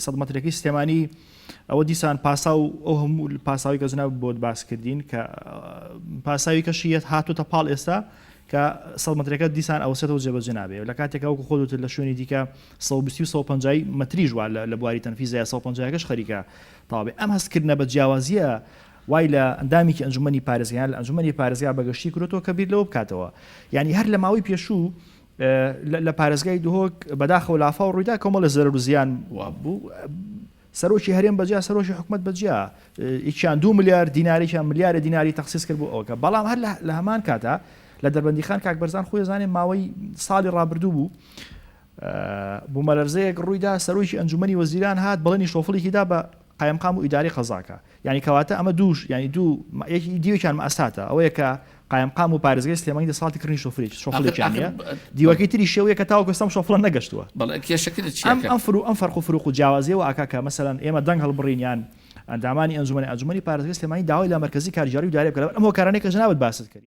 سەد مەتریەکەی سلێمانی ئەوە دیسان پاسا و ئەو هەموو پاساوی کە زنا بۆت باسکردین کە پاساوی کەشیەت هاتوتە پاڵ ئێستا کە سەد مەترەکە دیسان ئەوسێتەوە جێبەجێ نابێ لە کاتێکە وەکو خۆت لە شوێنی دیکە 120 و 150 مەتریژ وە لە بواری تەنفیزە 150کەش خەریکە تاوێ ئەم هەستکردنە بە جیاوازیە وای لە ئەندامێکی ئەنجومەنی پارێزگایان لە ئەنجومەنی پارێزگا بەگەشتی کردوەوە کە بیر لەوە بکاتەوە یعنی هەر لە ماوەی پێشوو لە پارێزگای دهۆک بەداخەوە لافا و ڕوویدا کۆمەڵە زەرەر و زیان بوو سەرۆکی هەرێم بەجیا سەرۆکی حکومەت بەجیا هیچیان 2 ملیار دینارییان ملیارە دیناری تەخسیس کرد بۆ ئەوکە بەڵام هەر لە هەمان کاتە لە دەربەندیخان کاک بەرزان خۆی زانێ ماوەی ساڵی ڕابردوو بوو بوومەلەرزەیەک ڕوویدا سەرۆکی ئەنجومەنی وەزیران هات بەڵێنی شۆفڵێکیدا بە قایمقام و ئیداری قەزاکە یعنی کەواتە ئەمە دووش ینی دیوەکیان مەئەساتە ئەوەیە کە قایمقام و پارێزگای سلێمانی دەسەڵاتی کردنی شۆفڵێکیانە دیوەکەی تری شێوەیە کە تاوەکو ئێستا شۆفڵە نەگەشتووە ئەم فەرق و فروق و جیاوازیەوە ئاکا کە مەسەلەن ئێمە دەنگ هەڵبڕینیان ئەندامانی ئەنجومەنی پارێزگای سلێمانی داوای لە مەرکەزی کارژیاری و دارێ بکەن ئەم هۆکارانەی کە جەنابەت باست کرد